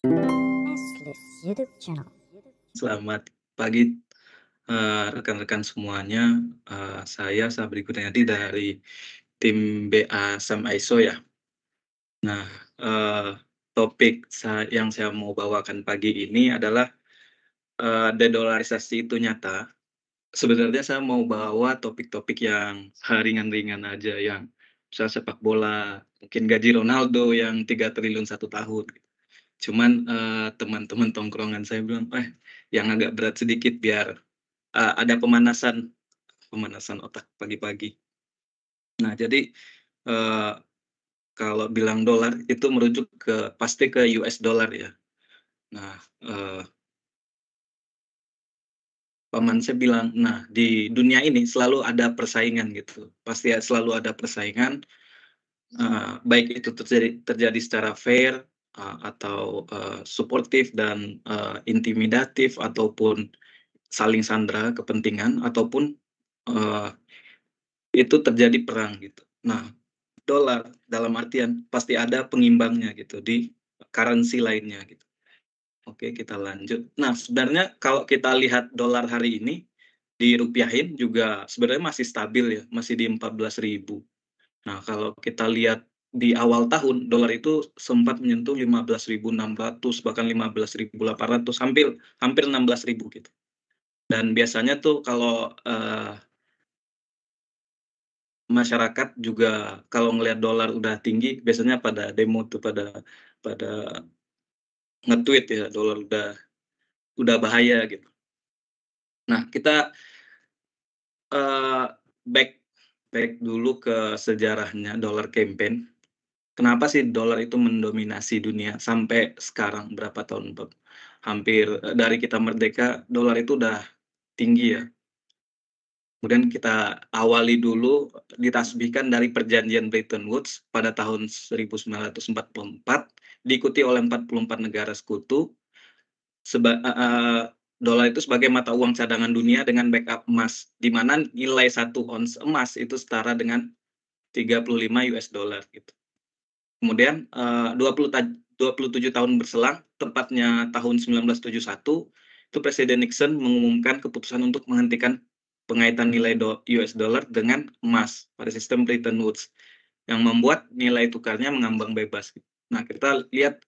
Nestlist YouTube channel. Selamat pagi, rekan-rekan semuanya. Saya Sabri Kurniadi dari tim BA Sam ISO ya. Nah, topik yang saya mau bawakan pagi ini adalah, dedolarisasi itu nyata. Sebenarnya saya mau bawa topik-topik yang ringan-ringan aja, yang misal sepak bola, mungkin gaji Ronaldo yang 3 triliun 1 tahun. Cuman, teman-teman tongkrongan saya bilang, yang agak berat sedikit biar ada pemanasan pemanasan otak pagi-pagi. Nah, jadi, eee, kalau bilang dolar itu merujuk pasti ke US dollar ya. Nah, paman saya bilang, "Nah, di dunia ini selalu ada persaingan gitu, pasti selalu ada persaingan, baik itu terjadi secara fair, atau, suportif dan, intimidatif ataupun saling sandera kepentingan ataupun, eee, itu terjadi perang gitu." Nah, dolar dalam artian pasti ada pengimbangnya gitu di currency lainnya gitu. Oke, kita lanjut. Nah, sebenarnya kalau kita lihat dolar hari ini dirupiahin juga sebenarnya masih stabil ya, masih di 14.000. Nah, kalau kita lihat di awal tahun dolar itu sempat menyentuh 15.600 bahkan 15.800 hampir hampir 16.000 gitu. Dan biasanya tuh kalau, masyarakat juga kalau ngelihat dolar udah tinggi, biasanya pada demo tuh, pada pada nge-tweet ya, dolar udah bahaya gitu. Nah, kita, eee, back back dulu ke sejarahnya dollar campaign. Kenapa sih dolar itu mendominasi dunia sampai sekarang berapa tahun, hampir, dari kita merdeka, dolar itu udah tinggi ya. Kemudian kita awali dulu ditasbihkan dari perjanjian Bretton Woods pada tahun 1944, diikuti oleh 44 negara sekutu, dolar itu sebagai mata uang cadangan dunia dengan backup emas, di mana nilai 1 ons emas itu setara dengan $35 gitu. Kemudian, 27 tahun berselang, tepatnya tahun 1971, itu Presiden Nixon mengumumkan keputusan untuk menghentikan pengaitan nilai US dollar dengan emas pada sistem Bretton Woods, yang membuat nilai tukarnya mengambang bebas. Nah, kita lihat,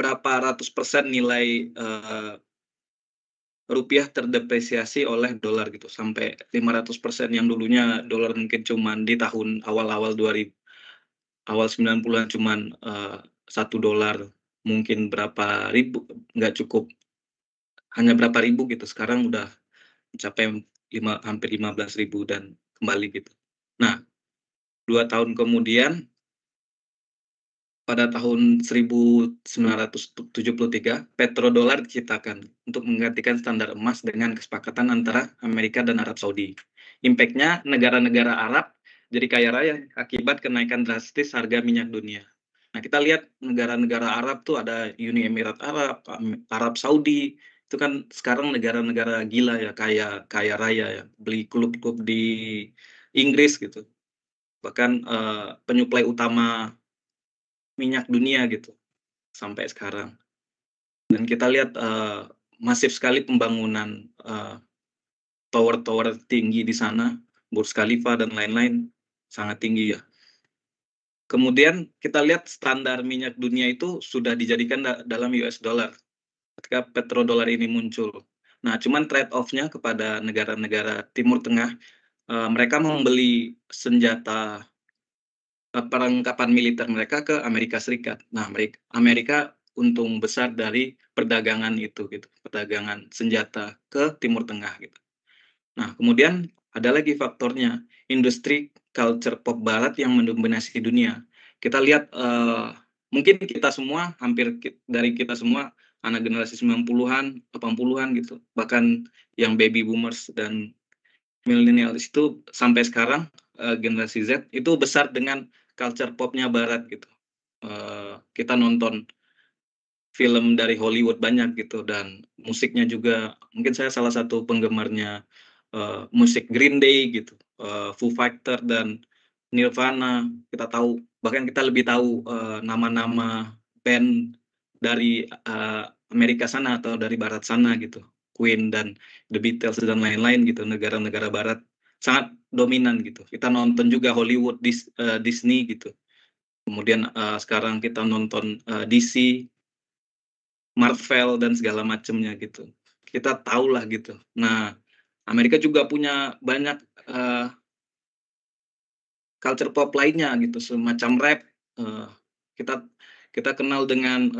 berapa ratus persen nilai, rupiah terdepresiasi oleh dolar gitu, sampai 500%, yang dulunya dolar mungkin cuman di tahun awal-awal 2000, awal 90-an cuman, $1 mungkin berapa ribu, nggak cukup, hanya berapa ribu gitu, sekarang udah mencapai hampir 15.000 dan kembali gitu. Nah, 2 tahun kemudian, pada tahun 1973, petrodolar diciptakan untuk menggantikan standar emas dengan kesepakatan antara Amerika dan Arab Saudi. Impact-nya negara-negara Arab jadi kaya raya akibat kenaikan drastis harga minyak dunia. Nah, kita lihat negara-negara Arab tuh ada Uni Emirat Arab, Arab Saudi, itu kan sekarang negara-negara gila ya, kaya kaya raya ya, beli klub-klub di Inggris gitu. Bahkan, penyuplai utama minyak dunia gitu, sampai sekarang. Dan kita lihat, masif sekali pembangunan, tower-tower tinggi di sana, Burj Khalifa dan lain-lain, sangat tinggi ya. Kemudian kita lihat standar minyak dunia itu sudah dijadikan dalam US dollar, ketika petrodollar ini muncul. Nah, cuman trade off-nya kepada negara-negara Timur Tengah, mereka membeli senjata, perlengkapan militer mereka ke Amerika Serikat. Nah, Amerika untung besar dari perdagangan itu gitu, perdagangan senjata ke Timur Tengah gitu. Nah, kemudian ada lagi faktornya, industri culture pop barat yang mendominasi dunia. Kita lihat, mungkin kita semua, hampir dari kita semua anak generasi 90-an, 80-an gitu, bahkan yang baby boomers dan millennials itu sampai sekarang, generasi Z itu besar dengan culture popnya barat gitu. Kita nonton film dari Hollywood banyak gitu, dan musiknya juga mungkin saya salah satu penggemarnya, musik Green Day gitu, Foo Fighter dan Nirvana. Kita tahu, bahkan kita lebih tahu, nama-nama band dari Amerika sana atau dari barat sana gitu. Queen dan The Beatles dan lain-lain gitu, negara-negara barat sangat dominan gitu. Kita nonton juga Hollywood, Disney gitu. Kemudian sekarang kita nonton DC, Marvel dan segala macamnya gitu. Kita tahulah gitu. Nah, Amerika juga punya banyak culture pop lainnya gitu, semacam rap. Kita kita kenal dengan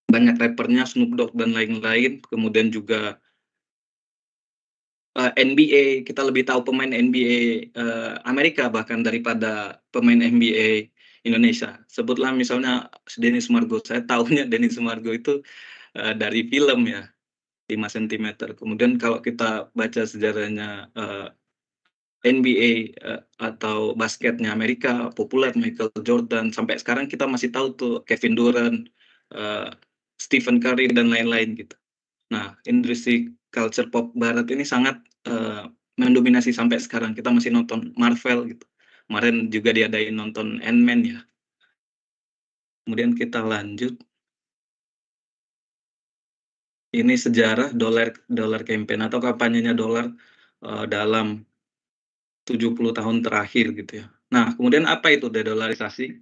banyak rappernya Snoop Dogg dan lain-lain. Kemudian juga NBA, kita lebih tahu pemain NBA Amerika bahkan daripada pemain NBA Indonesia. Sebutlah misalnya Denny Sumargo. Saya tahunya Denny Sumargo itu dari film ya, 5 sentimeter. Kemudian kalau kita baca sejarahnya NBA atau basketnya Amerika populer, Michael Jordan, sampai sekarang kita masih tahu tuh Kevin Durant, Stephen Curry dan lain-lain gitu. Nah, industri culture pop barat ini sangat mendominasi sampai sekarang. Kita masih nonton Marvel gitu. Kemarin juga diadain nonton Ant-Man ya. Kemudian kita lanjut. Ini sejarah dollar campaign atau kampanyenya dolar dalam 70 tahun terakhir gitu ya. Nah, kemudian apa itu dedolarisasi?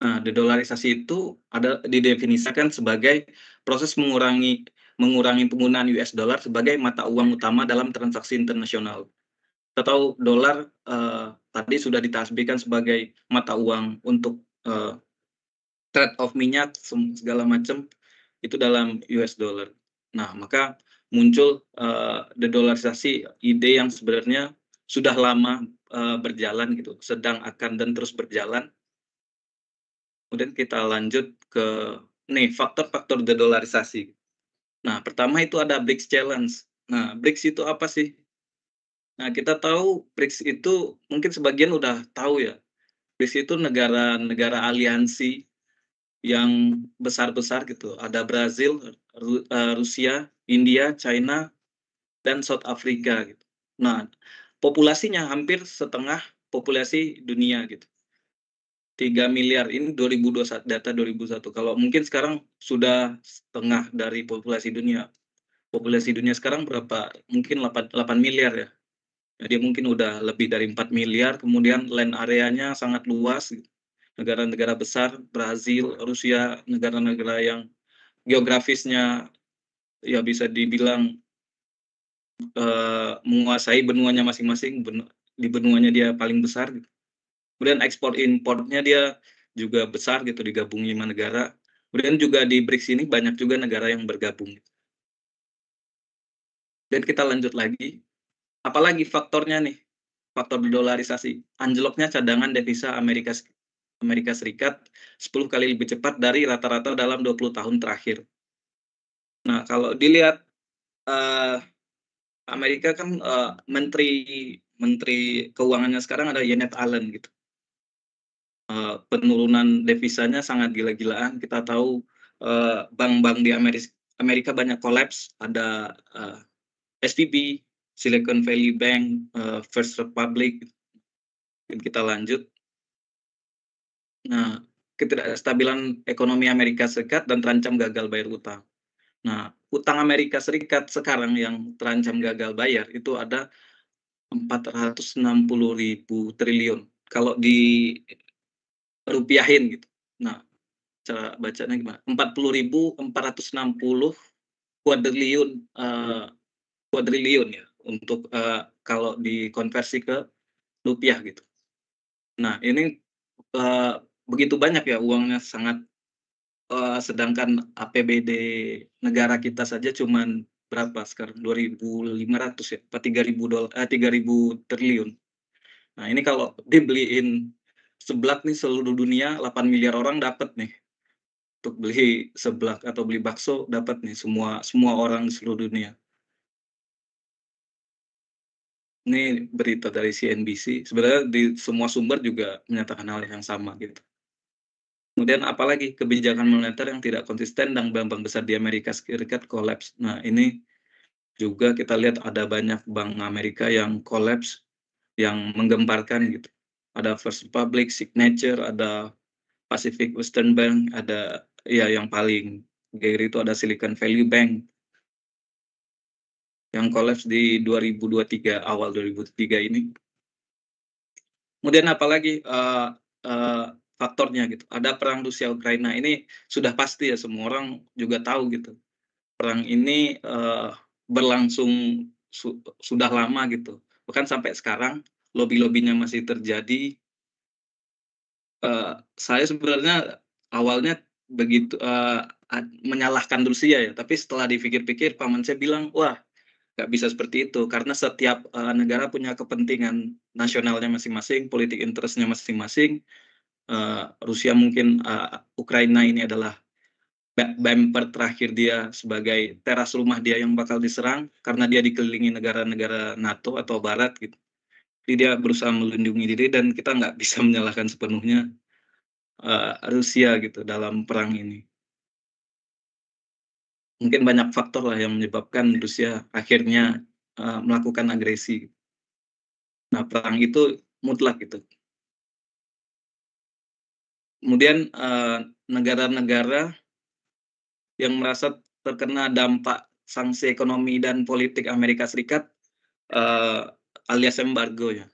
Nah, dedolarisasi itu didefinisikan sebagai proses mengurangi penggunaan US dollar sebagai mata uang utama dalam transaksi internasional. Kita tahu dolar tadi sudah ditasbihkan sebagai mata uang untuk trade of minyak segala macam itu dalam US dollar. Nah, maka muncul dedolarisasi, ide yang sebenarnya sudah lama berjalan gitu, sedang akan dan terus berjalan. Kemudian kita lanjut ke nih faktor-faktor dedolarisasi. Nah, pertama itu ada BRICS Challenge. Nah, BRICS itu apa sih? Nah, kita tahu BRICS itu mungkin sebagian udah tahu ya. BRICS itu negara-negara aliansi yang besar-besar gitu. Ada Brazil, Rusia, India, China, dan South Africa gitu. Nah, populasinya hampir setengah populasi dunia gitu. 3 miliar ini 2021, data 2001. Kalau mungkin sekarang sudah setengah dari populasi dunia. Populasi dunia sekarang berapa? Mungkin 8 miliar ya. Jadi mungkin udah lebih dari 4 miliar, kemudian land areanya sangat luas. Negara-negara besar, Brazil, Rusia, negara-negara yang geografisnya ya bisa dibilang menguasai benuanya masing-masing, di benuanya dia paling besar. Gitu. Kemudian ekspor importnya dia juga besar gitu, digabung 5 negara. Kemudian juga di BRICS ini banyak juga negara yang bergabung. Dan kita lanjut lagi, apalagi faktornya nih, faktor dolarisasi, anjloknya cadangan devisa Amerika Serikat 10 kali lebih cepat dari rata-rata dalam 20 tahun terakhir. Nah, kalau dilihat Amerika kan menteri keuangannya sekarang ada Janet Allen gitu. Penurunan devisanya sangat gila-gilaan. Kita tahu bank-bank di Amerika banyak kolaps. Ada SVB, Silicon Valley Bank, First Republic. Kita lanjut. Nah, ketidakstabilan ekonomi Amerika Serikat dan terancam gagal bayar utang. Nah, utang Amerika Serikat sekarang yang terancam gagal bayar itu ada 460.000 triliun. Kalau dirupiahin gitu. Nah, cara bacanya gimana? 40.460 kuadriliun kuadriliun ya untuk kalau dikonversi ke rupiah gitu. Nah, ini begitu banyak ya uangnya sangat sedangkan APBD negara kita saja cuman berapa sekarang? 2.500 ya, apa 3.000 triliun. Nah, ini kalau dibeliin seblak nih seluruh dunia 8 miliar orang dapat nih. Untuk beli seblak atau beli bakso dapat nih semua orang di seluruh dunia. Ini berita dari CNBC, sebenarnya di semua sumber juga menyatakan hal yang sama gitu. Kemudian apalagi kebijakan moneter yang tidak konsisten dan bank-bank besar di Amerika Serikat kolaps. Nah, ini juga kita lihat ada banyak bank Amerika yang kolaps, yang menggemparkan gitu. Ada First Republic, Signature, ada Pacific Western Bank, ada ya yang paling gede itu ada Silicon Valley Bank yang kolaps di 2023, awal 2003 ini. Kemudian apalagi faktornya gitu. Ada perang Rusia Ukraina ini sudah pasti ya, semua orang juga tahu gitu. Perang ini berlangsung sudah lama gitu. Bahkan sampai sekarang lobby-lobbynya masih terjadi. Saya sebenarnya awalnya begitu menyalahkan Rusia ya, tapi setelah dipikir-pikir paman saya bilang, wah nggak bisa seperti itu, karena setiap negara punya kepentingan nasionalnya masing-masing, politik interestnya masing-masing. Rusia mungkin Ukraina ini adalah bumper terakhir dia sebagai teras rumah dia yang bakal diserang, karena dia dikelilingi negara-negara NATO atau Barat gitu. Jadi dia berusaha melindungi diri, dan kita nggak bisa menyalahkan sepenuhnya Rusia gitu dalam perang ini. Mungkin banyak faktor lah yang menyebabkan Rusia akhirnya melakukan agresi. Nah, perang itu mutlak gitu. Kemudian negara-negara yang merasa terkena dampak sanksi ekonomi dan politik Amerika Serikat alias embargo ya.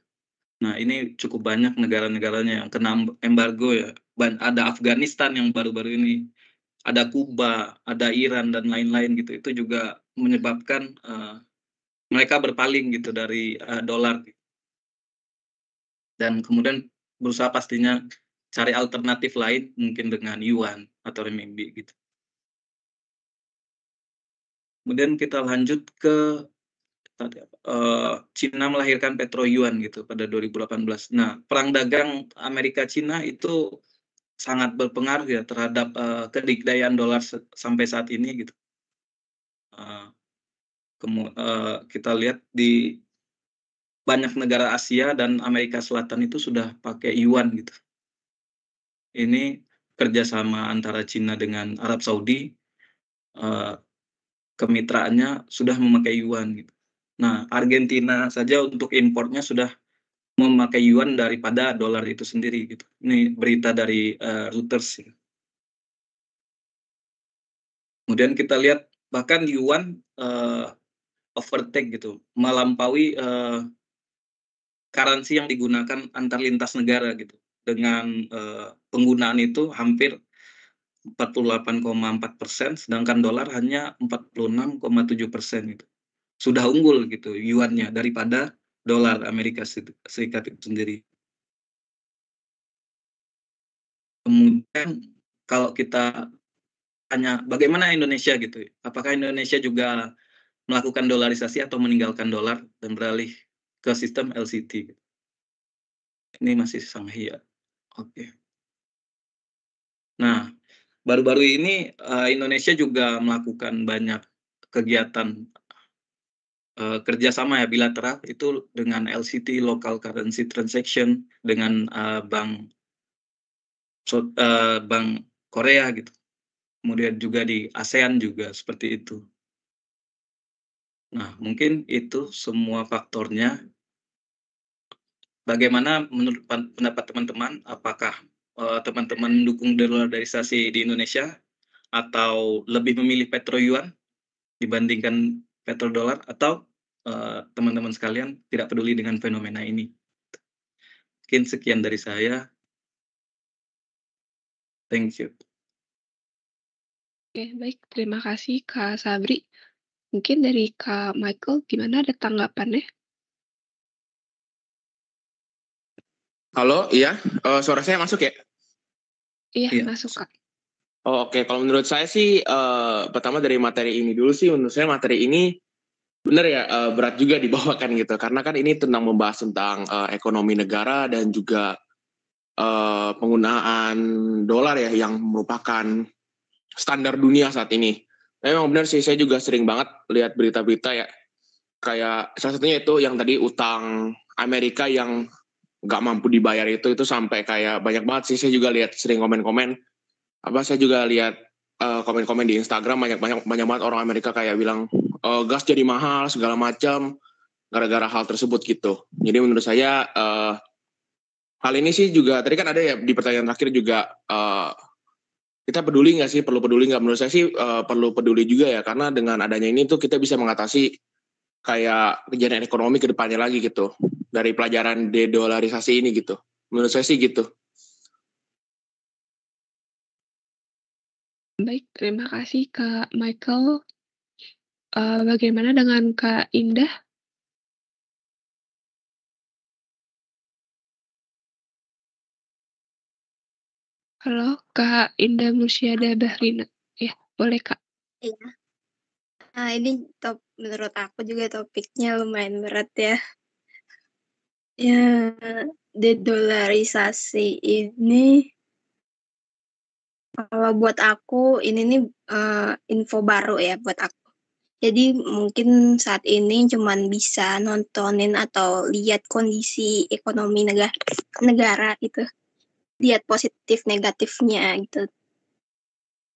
Nah, ini cukup banyak negara-negaranya yang kena embargo ya. Ada Afghanistan yang baru-baru ini, ada Kuba, ada Iran dan lain-lain gitu. Itu juga menyebabkan mereka berpaling gitu dari dolar, dan kemudian berusaha pastinya cari alternatif lain, mungkin dengan yuan atau renminbi gitu. Kemudian kita lanjut ke Cina melahirkan Petro Yuan gitu pada 2018. Nah, perang dagang Amerika Cina itu sangat berpengaruh ya terhadap kedikdayaan dolar sampai saat ini gitu. Kita lihat di banyak negara Asia dan Amerika Selatan itu sudah pakai yuan gitu. Ini kerjasama antara Cina dengan Arab Saudi, kemitraannya sudah memakai yuan gitu. Nah, Argentina saja untuk impornya sudah memakai yuan daripada dolar itu sendiri gitu. Ini berita dari Reuters. Kemudian kita lihat bahkan yuan overtake gitu, melampaui currency yang digunakan antar lintas negara gitu. Dengan penggunaan itu hampir 48,4%, sedangkan dolar hanya 46,7% gitu. Sudah unggul gitu yuannya daripada dolar Amerika Serikat itu sendiri. Kemudian kalau kita tanya bagaimana Indonesia gitu, apakah Indonesia juga melakukan dolarisasi atau meninggalkan dolar dan beralih ke sistem LCT? Ini masih sangat iya. Oke. Nah, baru-baru ini Indonesia juga melakukan banyak kegiatan kerjasama ya bilateral itu dengan LCT, local currency transaction, dengan bank Korea gitu. Kemudian juga di ASEAN juga seperti itu. Nah, mungkin itu semua faktornya. Bagaimana menurut pendapat teman-teman? Apakah teman-teman mendukung dolarisasi di Indonesia atau lebih memilih petro-yuan dibandingkan petrodolar, atau teman-teman sekalian tidak peduli dengan fenomena ini? Mungkin sekian dari saya. Thank you. Oke, baik. Terima kasih Kak Sabri. Mungkin dari Kak Michael, gimana ada tanggapannya? Halo, iya. Suara saya masuk ya? Iya, Iya. masuk Kak. Oke. Kalau menurut saya sih, pertama dari materi ini dulu sih, menurut saya materi ini benar ya, berat juga dibawakan gitu. Karena kan ini membahas tentang ekonomi negara dan juga penggunaan dolar ya, yang merupakan standar dunia saat ini. Memang benar sih, saya juga sering banget lihat berita-berita ya. Kayak salah satunya itu yang tadi utang Amerika yang nggak mampu dibayar itu sampai kayak banyak banget sih. Saya juga lihat sering komen-komen. Saya juga lihat komen-komen di Instagram, banyak banget orang Amerika kayak bilang gas jadi mahal segala macam gara-gara hal tersebut gitu. Jadi menurut saya hal ini sih juga tadi kan ada ya di pertanyaan terakhir juga kita peduli nggak sih, perlu peduli nggak? Menurut saya sih perlu peduli juga ya, karena dengan adanya ini tuh kita bisa mengatasi kayak kejadian ekonomi ke depannya lagi gitu dari pelajaran dedolarisasi ini gitu. Menurut saya sih gitu. Baik, terima kasih Kak Michael. Bagaimana dengan Kak Indah? Halo, Kak Indah Mursyada Bahrina. Ya, boleh Kak. Iya. Nah, ini menurut aku juga topiknya lumayan berat ya. Ya, dedolarisasi ini kalau buat aku ini nih info baru ya buat aku. Jadi mungkin saat ini cuman bisa nontonin atau lihat kondisi ekonomi negara gitu. Lihat positif negatifnya gitu.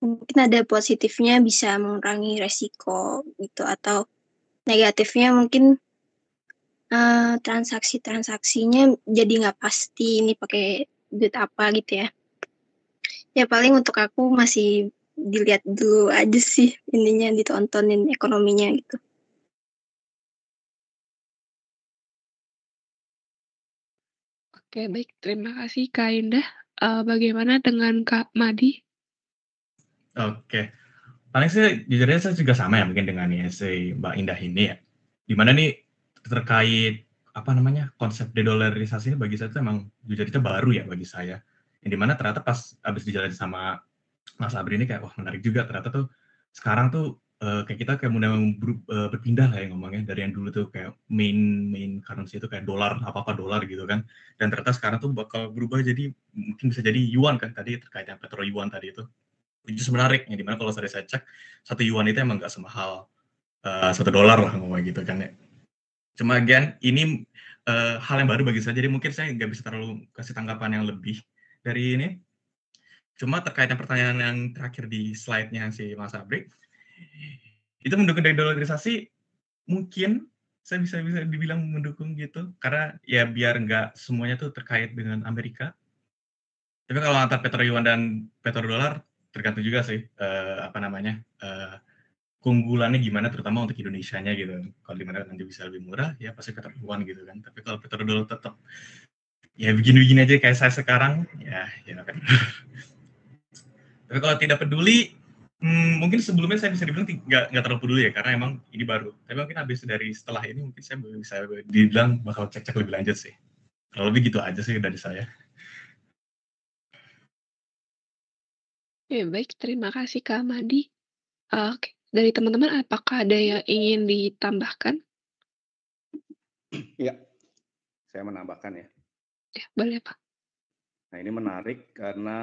Mungkin ada positifnya bisa mengurangi resiko gitu, atau negatifnya mungkin transaksinya jadi nggak pasti ini pakai duit apa gitu ya. Ya paling untuk aku masih dilihat dulu aja sih, ininya ditontonin ekonominya gitu. Oke, baik. Terima kasih Kak Indah. Bagaimana dengan Kak Madi? Oke. Paling sih jujurnya saya juga sama ya mungkin dengan si Mbak Indah ini ya. Dimana nih terkait konsep dedolarisasi ini bagi saya itu emang jujur itu baru ya bagi saya. Yang dimana ternyata pas abis dijalanin sama Mas Abri ini kayak wah menarik juga, ternyata tuh sekarang tuh kayak kita kayak mulai berpindah lah ya ngomongnya, dari yang dulu tuh kayak main currency itu kayak dolar, apa-apa dolar gitu kan, dan ternyata sekarang tuh bakal berubah jadi mungkin bisa jadi yuan kan, tadi terkait yang petro yuan tadi itu menarik, yang dimana kalau saya cek 1 yuan itu emang nggak semahal $1 lah ngomong gitu kan ya. Cuma again ini hal yang baru bagi saya, jadi mungkin saya nggak bisa terlalu kasih tanggapan yang lebih dari ini. Cuma terkait yang pertanyaan yang terakhir di slide-nya si Mas Abri, itu mendukung dedolarisasi, mungkin saya bisa dibilang mendukung gitu, karena ya biar nggak semuanya tuh terkait dengan Amerika. Tapi kalau antar petro-yuan dan petrodolar tergantung juga sih keunggulannya gimana, terutama untuk Indonesianya gitu. Kalau di mana nanti bisa lebih murah ya pasti petro-yuan gitu kan. Tapi kalau petrodolar tetap ya begini-begini aja kayak saya sekarang ya kan. Tapi kalau tidak peduli, mungkin sebelumnya saya bisa dibilang nggak terlalu peduli ya, karena emang ini baru. Tapi mungkin habis dari setelah ini mungkin saya bisa dibilang bakal cek-cek lebih lanjut sih. Kalau lebih gitu aja sih dari saya. Oke, baik. Terima kasih Kak Madi. Oke, dari teman-teman apakah ada yang ingin ditambahkan? Iya, saya menambahkan ya. Ya, boleh Pak. Nah ini menarik karena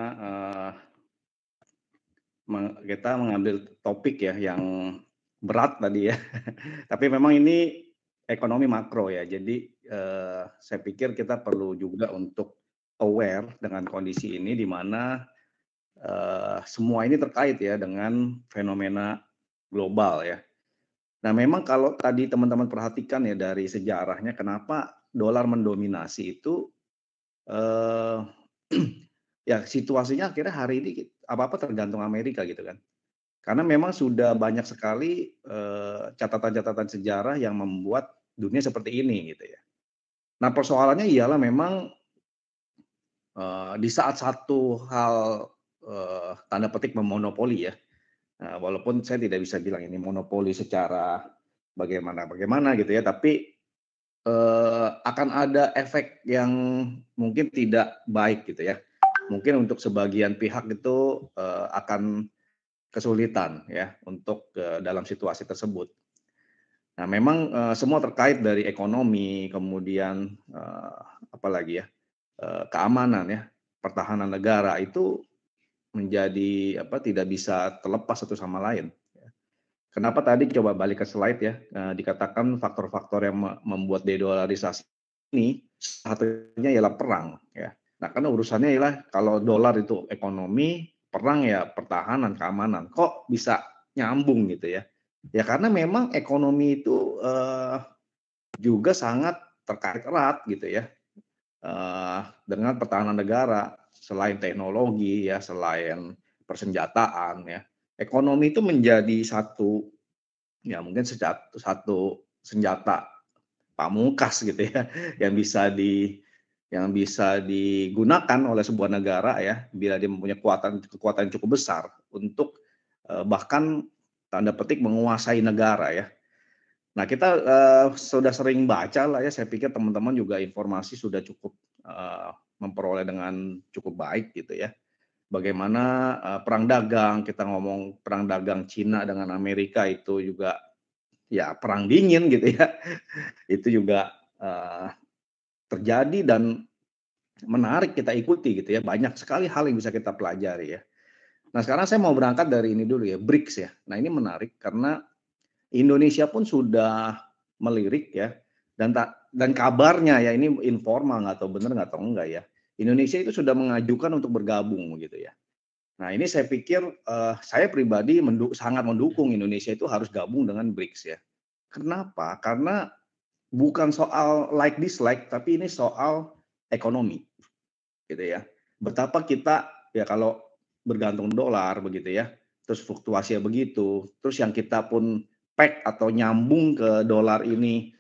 kita mengambil topik ya yang berat tadi ya. Tapi memang ini ekonomi makro ya. Jadi saya pikir kita perlu juga untuk aware dengan kondisi ini, di mana semua ini terkait ya dengan fenomena global ya. Nah memang kalau tadi teman-teman perhatikan ya dari sejarahnya, kenapa dolar mendominasi itu, ya situasinya akhirnya hari ini apa-apa tergantung Amerika gitu kan. Karena memang sudah banyak sekali catatan-catatan sejarah yang membuat dunia seperti ini gitu ya. Nah persoalannya ialah memang di saat satu hal tanda petik memonopoli ya, walaupun saya tidak bisa bilang ini monopoli secara bagaimana gitu ya, tapi akan ada efek yang mungkin tidak baik gitu ya. Mungkin untuk sebagian pihak itu akan kesulitan ya untuk dalam situasi tersebut. Nah, memang semua terkait dari ekonomi, kemudian apalagi ya, keamanan ya, pertahanan negara itu menjadi tidak bisa terlepas satu sama lain. Kenapa tadi coba balik ke slide ya, dikatakan faktor-faktor yang membuat dedolarisasi ini satunya ialah perang ya. Nah, karena urusannya ialah kalau dolar itu ekonomi, perang ya pertahanan, keamanan. Kok bisa nyambung gitu ya? Ya karena memang ekonomi itu juga sangat terkait erat gitu ya. dengan pertahanan negara, selain teknologi ya, selain persenjataan ya, ekonomi itu menjadi satu ya mungkin satu senjata pamungkas gitu ya, yang bisa digunakan oleh sebuah negara ya, bila dia mempunyai kekuatan yang cukup besar untuk bahkan tanda petik menguasai negara ya. Nah kita sudah sering baca lah ya, saya pikir teman-teman juga informasi sudah cukup memperoleh dengan cukup baik gitu ya. Bagaimana perang dagang, kita ngomong perang dagang Cina dengan Amerika itu juga ya perang dingin gitu ya. Itu juga terjadi dan menarik kita ikuti gitu ya. Banyak sekali hal yang bisa kita pelajari ya. Nah sekarang saya mau berangkat dari ini dulu ya, BRICS ya. Nah ini menarik karena Indonesia pun sudah melirik ya, dan kabarnya ya ini informal, nggak tahu benar nggak tahu enggak ya. Indonesia itu sudah mengajukan untuk bergabung gitu ya. Nah ini saya pikir saya pribadi sangat mendukung Indonesia itu harus gabung dengan BRICS ya. Kenapa? Karena bukan soal like dislike, tapi ini soal ekonomi gitu ya. Betapa kita ya kalau bergantung dolar begitu ya, terus fluktuasinya begitu, terus yang kita pun peg atau nyambung ke dolar ini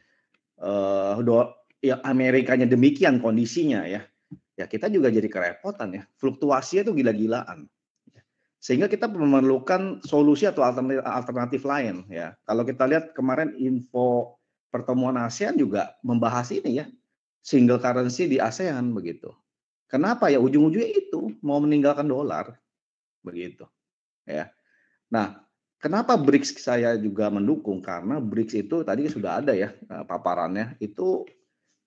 ya Amerikanya demikian kondisinya ya. Ya kita juga jadi kerepotan ya. Fluktuasinya itu gila-gilaan. Sehingga kita memerlukan solusi atau alternatif lain ya. Kalau kita lihat kemarin info pertemuan ASEAN juga membahas ini ya. Single currency di ASEAN begitu. Kenapa ya ujung-ujungnya itu mau meninggalkan dolar begitu ya. Nah, kenapa BRICS saya juga mendukung? Karena BRICS itu tadi sudah ada ya paparannya, itu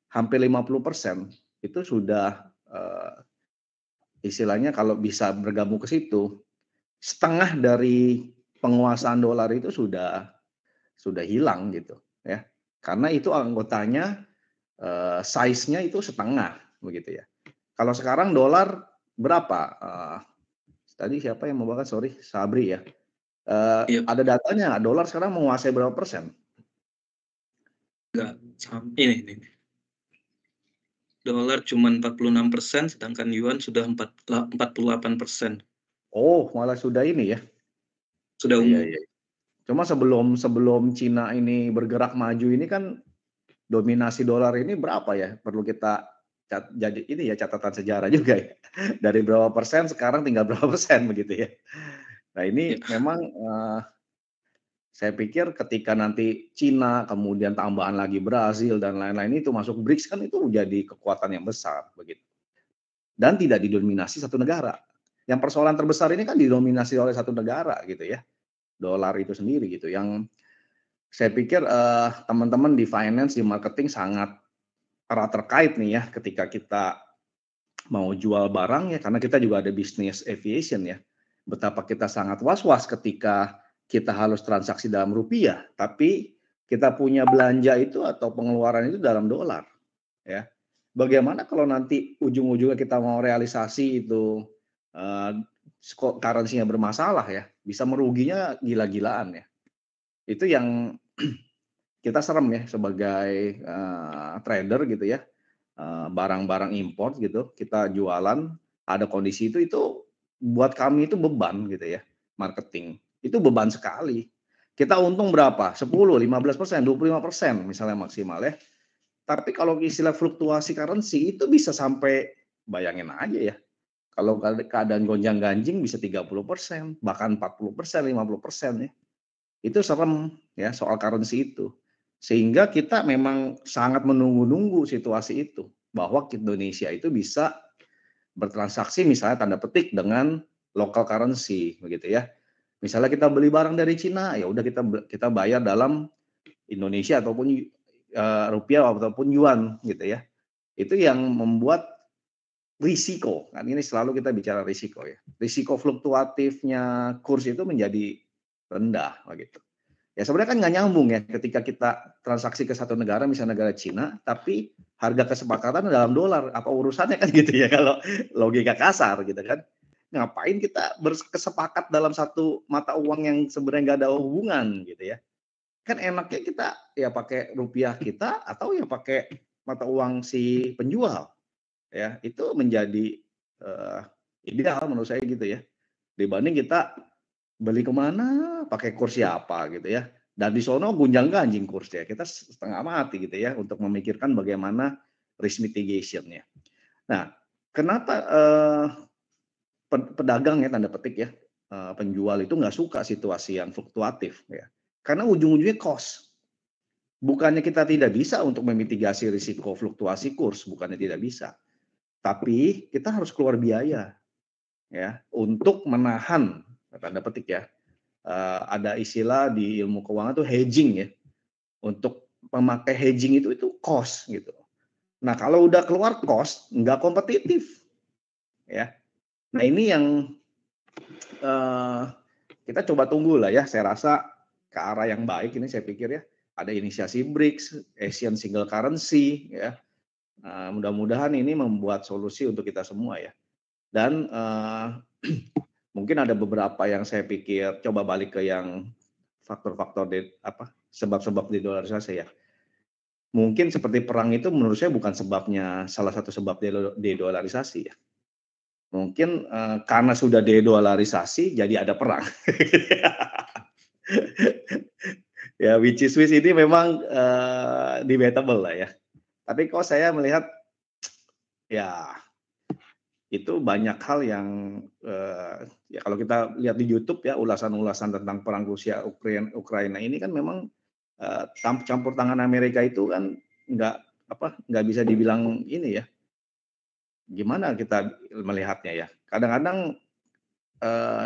hampir 50% itu sudah istilahnya kalau bisa bergabung ke situ, setengah dari penguasaan dolar itu sudah hilang gitu ya. Karena itu anggotanya size-nya itu setengah begitu ya. Kalau sekarang dolar berapa? Tadi siapa yang membawakan? Sorry, Sabri ya. Iya, Ada datanya nggak? Dolar sekarang menguasai berapa persen? enggak. Ini. Dolar cuma 46%, sedangkan yuan sudah 48%. Oh, malah sudah ini ya. Sudah Iya, unggul. iya. Cuma sebelum Cina ini bergerak maju ini kan dominasi dolar ini berapa ya? Perlu kita jadi ini ya catatan sejarah juga ya. Dari berapa persen sekarang tinggal berapa persen begitu ya. Nah ini Ya, memang saya pikir ketika nanti Cina, kemudian tambahan lagi Brazil dan lain-lain itu masuk BRICS kan itu jadi kekuatan yang besar begitu. Dan tidak didominasi satu negara. Yang persoalan terbesar ini kan didominasi oleh satu negara gitu ya. Dolar itu sendiri gitu. Yang saya pikir teman-teman di finance, di marketing sangat erat terkait nih ya ketika kita mau jual barang ya, karena kita juga ada bisnis aviation ya. Betapa kita sangat was-was ketika kita harus transaksi dalam rupiah, tapi kita punya belanja itu atau pengeluaran itu dalam dolar ya. Bagaimana kalau nanti ujung-ujungnya kita mau realisasi itu currency-nya bermasalah ya, bisa meruginya gila-gilaan ya. Itu yang kita serem ya sebagai trader gitu ya, barang-barang import gitu, kita jualan, ada kondisi itu buat kami itu beban gitu ya, marketing. Itu beban sekali. Kita untung berapa? 10, 15%, 25% misalnya maksimal ya. Tapi kalau istilah fluktuasi currency itu bisa sampai bayangin aja ya. Kalau keadaan gonjang-ganjing bisa 30%, bahkan 40%, 50% ya. Itu serem ya soal currency itu. Sehingga kita memang sangat menunggu-nunggu situasi itu bahwa Indonesia itu bisa bertransaksi misalnya tanda petik dengan local currency begitu ya. Misalnya kita beli barang dari Cina, ya udah kita bayar dalam Indonesia ataupun rupiah ataupun yuan gitu ya. Itu yang membuat risiko, kan ini selalu kita bicara risiko ya. Risiko fluktuatifnya kurs itu menjadi rendah begitu. Ya sebenarnya kan nggak nyambung ya ketika kita transaksi ke satu negara, misalnya negara Cina, tapi harga kesepakatan dalam dolar, apa urusannya kan gitu ya kalau logika kasar gitu kan. Ngapain kita berkesepakat dalam satu mata uang yang sebenarnya nggak ada hubungan gitu ya. Kan enaknya kita ya pakai rupiah kita atau ya pakai mata uang si penjual. ya, itu menjadi ideal menurut saya gitu ya. Dibanding kita beli kemana, pakai kurs siapa gitu ya. Dan di sono gunjang-ganjing kursnya. Kita setengah mati gitu ya untuk memikirkan bagaimana risk mitigation-nya. Nah, kenapa pedagang ya tanda petik ya, penjual itu nggak suka situasi yang fluktuatif ya. Karena ujung-ujungnya cost. Bukannya kita tidak bisa untuk memitigasi risiko fluktuasi kurs, bukannya tidak bisa. Tapi kita harus keluar biaya ya untuk menahan tanda petik ya. Ada istilah di ilmu keuangan tuh hedging ya. Untuk memakai hedging itu cost gitu. Nah, kalau udah keluar cost nggak kompetitif ya. Nah, ini yang kita coba tunggu lah ya. Saya rasa ke arah yang baik ini saya pikir ya. Ada inisiasi BRICS, Asian Single Currency ya. Mudah-mudahan ini membuat solusi untuk kita semua ya. Dan mungkin ada beberapa yang saya pikir coba balik ke yang faktor-faktor sebab-sebab dedolarisasi ya. Mungkin seperti perang itu menurut saya bukan sebabnya, salah satu sebab dedolarisasi ya. Mungkin karena sudah dedolarisasi jadi ada perang. Ya, which ini memang debatable lah ya. Tapi kok saya melihat ya itu banyak hal yang ya kalau kita lihat di YouTube ya ulasan-ulasan tentang perang Rusia Ukraina ini kan memang campur tangan Amerika itu kan nggak bisa dibilang ini ya. Gimana kita melihatnya ya? Kadang-kadang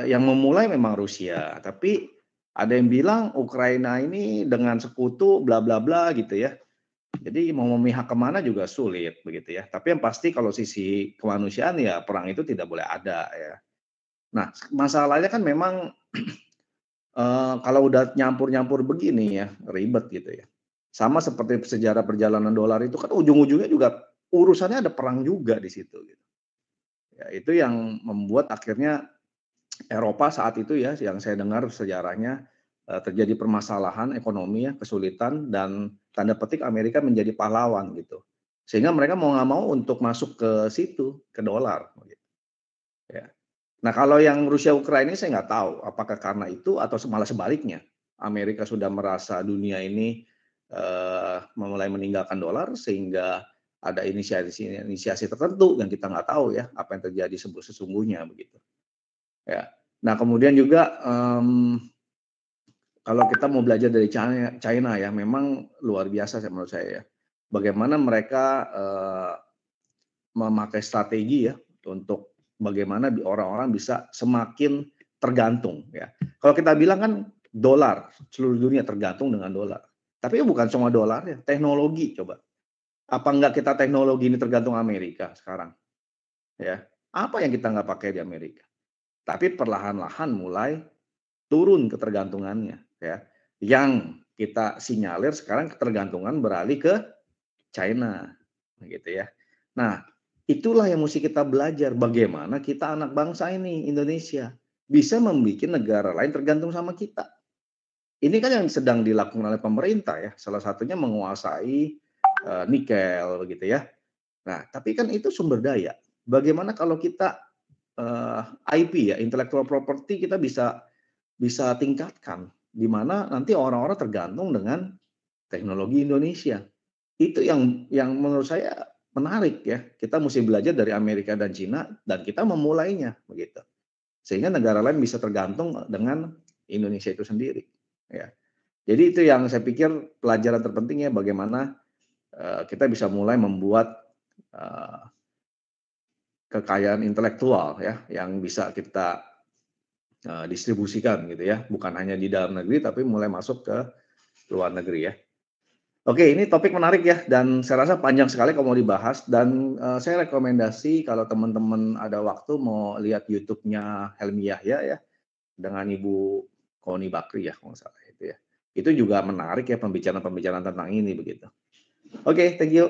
yang memulai memang Rusia, tapi ada yang bilang Ukraina ini dengan sekutu bla bla bla gitu ya. Jadi mau memihak kemana juga sulit begitu ya. Tapi yang pasti kalau sisi kemanusiaan ya perang itu tidak boleh ada ya. Nah masalahnya kan memang kalau udah nyampur-nyampur begini ya ribet gitu ya. Sama seperti sejarah perjalanan dolar itu kan ujung-ujungnya juga urusannya ada perang juga di situ. Gitu. Ya, itu yang membuat akhirnya Eropa saat itu ya yang saya dengar sejarahnya terjadi permasalahan ekonomi ya kesulitan dan tanda petik Amerika menjadi pahlawan gitu sehingga mereka mau nggak mau untuk masuk ke situ ke dolar gitu. Ya. Nah kalau yang Rusia Ukraina ini saya nggak tahu apakah karena itu atau malah sebaliknya Amerika sudah merasa dunia ini mulai meninggalkan dolar sehingga ada inisiasi tertentu yang kita nggak tahu ya apa yang terjadi sesungguhnya begitu. Ya. Nah kemudian juga kalau kita mau belajar dari China ya, memang luar biasa menurut saya ya. Bagaimana mereka memakai strategi ya untuk bagaimana orang-orang bisa semakin tergantung ya. Kalau kita bilang kan dolar, seluruh dunia tergantung dengan dolar. Tapi bukan cuma dolar ya, teknologi coba. Apa enggak kita teknologi ini tergantung Amerika sekarang? Ya, apa yang kita nggak pakai di Amerika? Tapi perlahan-lahan mulai turun ketergantungannya ya. Yang kita sinyalir sekarang ketergantungan beralih ke China gitu ya. Nah, itulah yang mesti kita belajar bagaimana kita anak bangsa ini Indonesia bisa membuat negara lain tergantung sama kita. Ini kan yang sedang dilakukan oleh pemerintah ya. Salah satunya menguasai nikel gitu ya. Nah, tapi kan itu sumber daya. Bagaimana kalau kita IP ya, intellectual property kita bisa tingkatkan di mana nanti orang-orang tergantung dengan teknologi Indonesia. Itu yang menurut saya menarik ya. Kita mesti belajar dari Amerika dan Cina dan kita memulainya begitu. Sehingga negara lain bisa tergantung dengan Indonesia itu sendiri ya. Jadi itu yang saya pikir pelajaran terpentingnya bagaimana kita bisa mulai membuat kekayaan intelektual ya yang bisa kita distribusikan gitu ya, bukan hanya di dalam negeri tapi mulai masuk ke luar negeri ya. Oke, ini topik menarik ya dan saya rasa panjang sekali kalau mau dibahas dan saya rekomendasi kalau teman-teman ada waktu mau lihat YouTube-nya Helmi Yahya ya dengan Ibu Koni Bakri ya kalau nggak salah itu ya. Itu juga menarik ya pembicaraan tentang ini begitu. Oke, thank you.